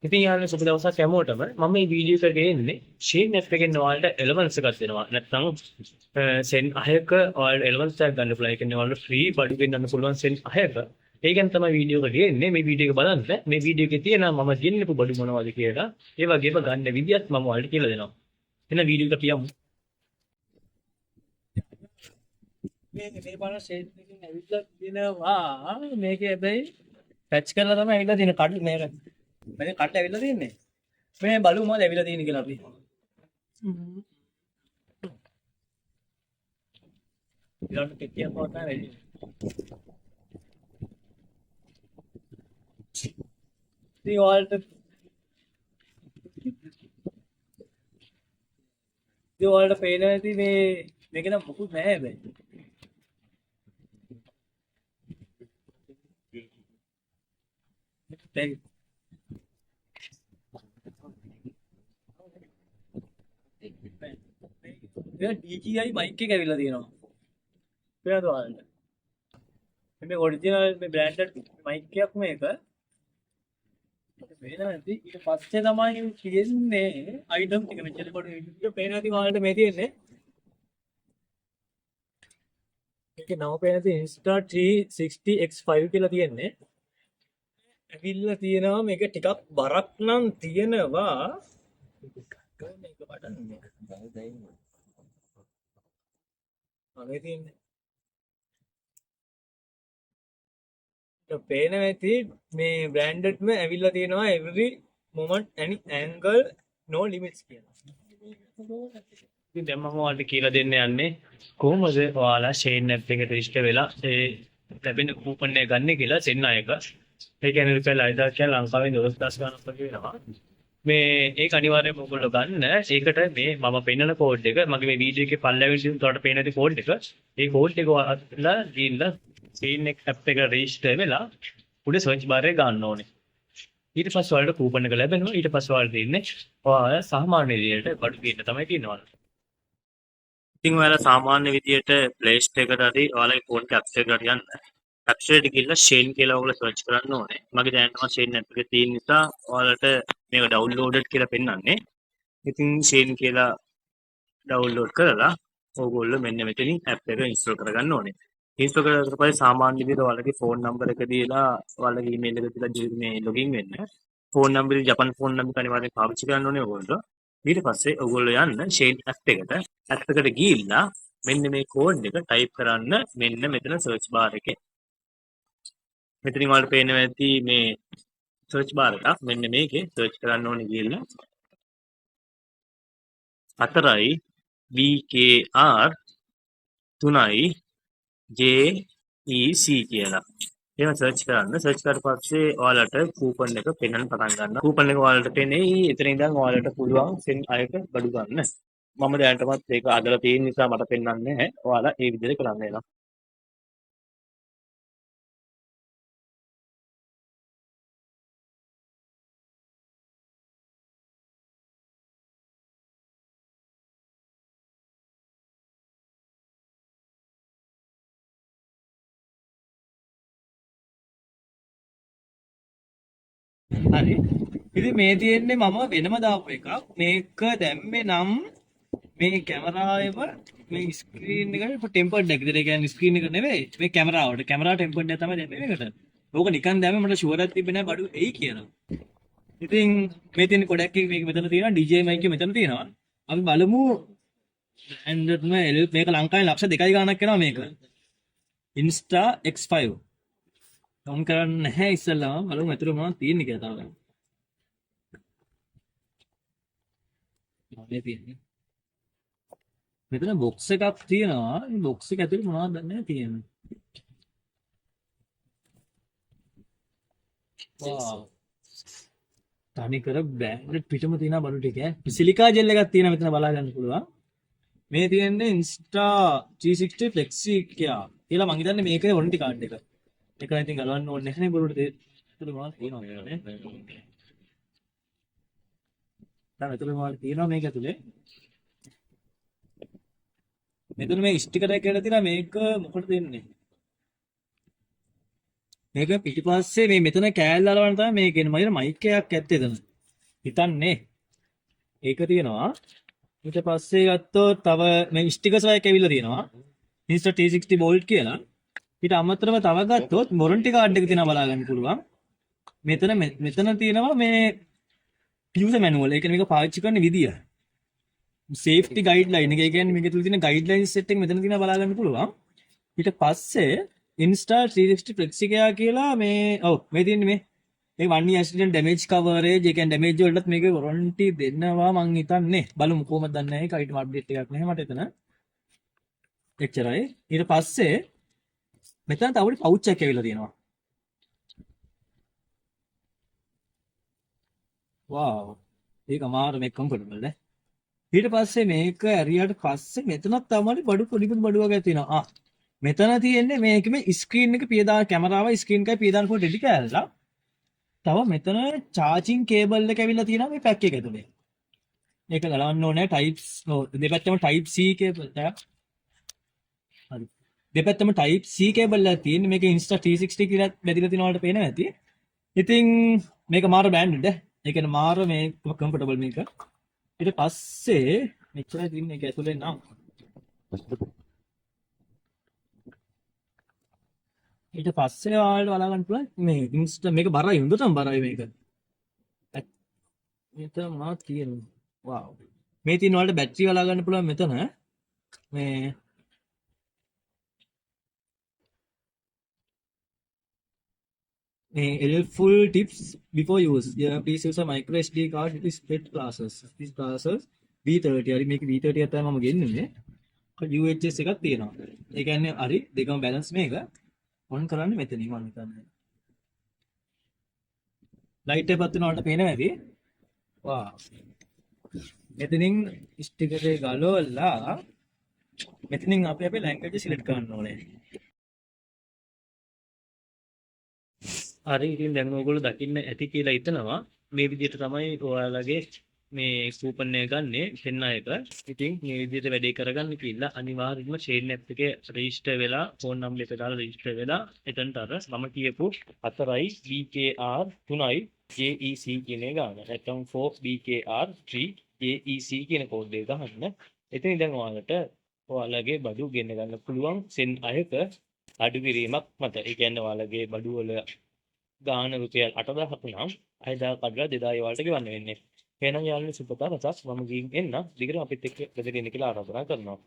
ඉතින් යාළුවනේ සුබ දවසක් හැමෝටම මම මේ වීඩියෝ එක ගේන්නේ ෂේන් ඇප් එකෙන් ඔයාලට එලවන්ස් එකක් දෙනවා. නැත්නම් සෙන් 9ක ඔයාලට එලවන්ස් එකක් ගන්න පුළුවන්. ඒ කියන්නේ ඔයාලට ෆ්‍රී බඩු ගෙන්නන්න පුළුවන් සෙන් 9ක. ඒ ගැන තමයි වීඩියෝ එක ගේන්නේ. මේ වීඩියෝ එක බලන්න. මේ වීඩියෝ එකේ තියෙනවා මම ගෙන්නපු බඩු මොනවද කියලා. ඒ වගේම ගන්න විදියත් මම ඔයාලට කියලා දෙනවා. එහෙනම් වීඩියෝ එක පියමු. මේ බලන්න ෂේන් එකෙන් ඇවිල්ලා දිනවා. මේකේ හැබැයි පැච් කරලා තමයි ඇවිල්ලා තියෙන කඩ මේක. මේ කට්ට ඇවිල්ලා තියන්නේ. මේ බලමු මොකද ඇවිල්ලා තියෙන්නේ කියලා අපි. ඊළඟ පෙට්ටියක් පොතන වැඩි. ඉතින් ඔයාලට පේන ඇති මේක නම් මොකුත් නැහැ හැබැයි. දැන් DJI mic එක ඇවිල්ලා තියෙනවා. පේනවද ඔයාලට? මේ ඔරිජිනල් මේ බ්‍රෑන්ඩඩ් mic එකක් මේක. පේනවා නැති. ඊට පස්සේ තමයි තියෙන්නේ item ටික මෙච්චර කොට වීඩියෝ පේන නැති ඔයාලට මේ තියෙන්නේ. මේකේ නම පේන තියෙන Insta360X5 කියලා තියෙන්නේ. ඇවිල්ලා තියෙනවා මේක ටිකක් බරක් නම් තියෙනවා. මේක බටන් මේක අනේ තියෙන්නේ. පේන ඇති මේ බ්‍රෑන්ඩඩ්ම ඇවිල්ලා තියෙනවා every moment any angle no limits කියලා. ඉතින් දැන් මම ඔයාලට කියලා දෙන්න යන්නේ කොහොමද ඔයාලා ෂේන් ඇප් එකට රෙජිස්ටර් වෙලා ඒ ලැබෙන කූපන් එක ගන්න කියලා සෙන් අයක. ඒ කියන්නේ රුපියල් 6,000 කියලා ලංකාවෙන් 12,000 ගණන් වගේ වෙනවා. මේ ඒක අනිවාර්යයෙන්ම ඔයගොල්ලෝ ගන්න. ඒකට මේ මම පෙන්නන කෝඩ් එක මගේ මේ වීඩියෝ එකේ පල්ලෙවින් උඩට පේන ඇති කෝඩ් එක. ඒ කෝඩ් එක ඔයාලා ගිහිල්ලා ෂේන් ඇප් එක රෙජිස්ටර් වෙලා උඩ සර්ච් බාර් එක ගන්න ඕනේ. ඊට පස්සේ ඔයාලට කූපන් එක ලැබෙනවා. ඊට පස්සේ ඔයාලට දෙන්නේ ඔයාලා සාමාන්‍ය විදියට බඩු ගන්න තමයි තියෙනවා. ඉතින් ඔයාලා සාමාන්‍ය විදියට ප්ලේ ස්ටෝර් එකට හරි ඔයාලගේ ෆෝන් එක ඇප් එකට හරි යන්න. ඇප් ස්ටෝර් එකට ගිහලා ෂේන් කියලා ඔයගොල්ලෝ සර්ච් කරන්න ඕනේ. මගේ දැනටම ෂේන් ඇප් එකේ තියෙන නිසා ඔයාලට මේක ඩවුන්ලෝඩඩ් කියලා පෙන්නන්නේ. ඉතින් ෂේන් කියලා ඩවුන්ලෝඩ් කරලා ඕගොල්ලෝ මෙන්න මෙතනින් ඇප් එක ඉන්ස්ටෝල් කරගන්න ඕනේ. ඉන්ස්ටෝල් කරලා පස්සේ සාමාන්‍ය විදිහට ඔයාලගේ ෆෝන් නම්බර් එක දීලා ඔයාලගේ ඊමේල් එක දීලා මේ ලොගින් වෙන්න. ෆෝන් නම්බරේ ජපන් ෆෝන් නම්බර අනිවාර්යෙන් පාවිච්චි කරන්න ඕනේ ඔයගොල්ලෝ. ඊට පස්සේ ඔයගොල්ලෝ යන්න ෂේන් ඇප් එකට. ඇප් එකට ගිහිල්ලා මෙන්න මේ කෝඩ් එක ටයිප් කරන්න මෙන්න මෙතන සර්ච් බාර් එකේ. මෙතනින් ඔයාලට පේනවා ඇති මේ සර්ච් බාර් එක. මෙන්න මේකේ සර්ච් කරන්න ඕනේ ගිහිල්ලා 4යි BKR 3යි JEC කියලා. එහෙම සර්ච් කරන්න. සර්ච් කරලා පස්සේ ඔයාලට කූපන් එක පෙන්වන්න පටන් ගන්නවා. කූපන් එක ඔයාලට පෙන්නේ එතන ඉඳන් ඔයාලට පුළුවන් සෙන් අයක බඩු ගන්න. මම දැනටමත් ඒක අදලා තියෙන නිසා මට පෙන්වන්නේ නැහැ. ඔයාලා ඒ විදිහට කරන්න වෙනවා. හරි. ඉතින් මේ තියෙන්නේ මම වෙනම දාපු එකක්. මේක දැම්මේ නම් මේ කැමරාවේම මේ ස්ක්‍රීන් එකට ටෙම්පර්ඩ් එක. ඒ කියන්නේ ස්ක්‍රීන් එක නෙවෙයි. මේ කැමරාවට. කැමරා ටෙම්පර්ඩ් එක තමයි දැම්මේ මේකට. ඕක නිකන් දැම්මේ මට ෂුවර් එකක් තිබ්බේ නැහැ බඩු එයි කියලා. ඉතින් මේ තියෙන කොඩක් එක මේක මෙතන තියෙනවා. DJI mic එක මෙතන තියෙනවා. අපි බලමු Android මේක ලංකාවේ ලක්ෂ 2යි ගාණක් වෙනවා මේක. Insta X5 ඔන් කරන්න නැහැ ඉස්සෙල්ලාම බලමු ඇතුළේ මොනවද තියෙන්නේ කියලා තමයි. මේ තියෙන්නේ. මෙතන බොක්ස් එකක් තියෙනවා. මේ බොක්ස් එක ඇතුළේ මොනවද දන්නේ තියෙන්නේ. වාව්. තනි කර බ්‍රෑන්ඩඩ් පිටම තියෙන බඩු ටික ඈ. සිලිකා ජෙල් එකක් තියෙනවා මෙතන බලා ගන්න පුළුවන්. මේ තියෙන්නේ Insta360 Flexi කියලා මං හිතන්නේ මේකේ වොරන්ටි කාඩ් එක. ඒක නම් ඉතින් ගලවන්න ඕනේ නැහැ නේ බොරුට ඒතුළේ මොනවද තියෙනවද නේ දැන් ඒතුළේ මොනවද තියෙනවද මේක ඇතුලේ මෙතන මේ ස්ටිකර් එක කියලා තියෙනවා මේක මොකටද දෙන්නේ මේක පිටිපස්සේ මේ මෙතන කෑල්ල අලවන්න තමයි මේක එන්නේ මයික් එකක් ඇත්තේ එතන හිතන්නේ ඒක තියෙනවා. ඊට පස්සේ ගත්තොත් තව මේ ස්ටිකර්ස් වයික් ඇවිල්ලා තියෙනවා. Insta T60 Bolt කියලා. ඊට අමතරව තව ගත්තොත් warranty card එක තියෙනවා බලා ගන්න පුළුවන්. මෙතන තියෙනවා මේ user manual. ඒ කියන්නේ මේක පාවිච්චි කරන විදිය. safety guideline එක. ඒ කියන්නේ මේකේ තුල තියෙන guidelines set එක මෙතන තියෙනවා බලා ගන්න පුළුවන්. ඊට පස්සේ Insta 360 Plexigea කියලා මේ මේ තියෙන්නේ මේ 1 year accident damage coverage. ඒ කියන්නේ damage වලටත් මේක warranty දෙන්නවා මං හිතන්නේ. බලමු කොහොමද දන්නේ නැහැ. ඒක item update එකක් නැහැ මට එතන. එච්චරයි. ඊට පස්සේ මෙතන තව පොඩි pouch එකක් ඇවිල්ලා තියෙනවා. wow. ඒක අමාරු මේක comfortable නේ. ඊට පස්සේ මේක ඇරියට පස්සේ මෙතනත් තමයි බඩු පොඩි බඩු වගේ තියෙනවා. මෙතන තියෙන්නේ මේකෙම ස්ක්‍රීන් එක පියදාන කැමරාව ස්ක්‍රීන් එකයි පියදාන කොට රෙඩි කරලා. තව මෙතන charging cable එක ඇවිල්ලා තියෙනවා මේ පැක් එක ඇතුලේ. මේක ගලවන්න ඕනේ types දෙපැත්තම type C cable එකක්. හරි. දෙපැත්තම type C cable එකක් තියෙන්නේ. මේක Insta 360 කියලා බෙදලා තියෙන වලට පේනවා ඇති. ඉතින් මේක මාර බෑන්ඩ්ඩ්. ඒ කියන්නේ මාර මේ කම්ෆර්ටබල් මේක. ඊට පස්සේ මෙච්චරයි තියෙන්නේ ඒක ඇතුලේ නම්. ඊට පස්සේ ඔයාලට බලා ගන්න පුළුවන් මේ Insta මේක බරයි හොඳටම බරයි මේක. මෙතන මොනවද කියන්නේ? wow. මේ තියෙන වලට බැටරි බලා ගන්න පුළුවන් මෙතන. මේ helpful tips before use. Yeah, please use a micro SD card with split glasses. These glasses V30 හරි මේක V30 එක තමයි මම ගෙන්නේ. UHS එකක් තියෙනවා. ඒ කියන්නේ හරි දෙකම බැලන්ස් මේක. ඔන් කරන්නේ මෙතනින් මම හිතන්නේ. ලයිට් එක පත් වෙනකොට පේනවා ඇති. වා. මෙතනින් ස්ටිකර් එක ගලවලා මෙතනින් අපි අපේ ලැන්ග්වේජ් සිලෙක්ට් කරන්න ඕනේ. හරි ඉතින් දැන් ඔයගොල්ලෝ දකින්න ඇති කියලා හිතනවා මේ විදිහට තමයි ඔයාලගේ මේ කූපන් එක ගන්නෙ දෙන්න එක. ඉතින් මේ විදිහට වැඩේ කරගන්න කියලා අනිවාර්යයෙන්ම chain app එකේ register වෙලා phone number එක දාලා register වෙලා එතනට අර මම කියපු 4යි BKR 3යි JEC කියන එක ගන්න. නැත්නම් 4 BKR 3 JEC කියන කෝඩ් එක ගන්න. එතනින් දැන් ඔයාලගේ බඩු ගෙන්න ගන්න පුළුවන් send අයක අඩු කිරීමක් මත. ඒ කියන්නේ ඔයාලගේ බඩු වල ගාන රුපියල් 8000ක් නම් 6000 කඩලා 2000 වලට ගෙවන්න වෙන්නේ. එහෙනම් යාළුවනේ සුපතා රසස් මම ගිහින් එන්න. දිගට අපිත් එක්ක බෙදගෙන ඉන්න කියලා ආරාධනා කරනවා.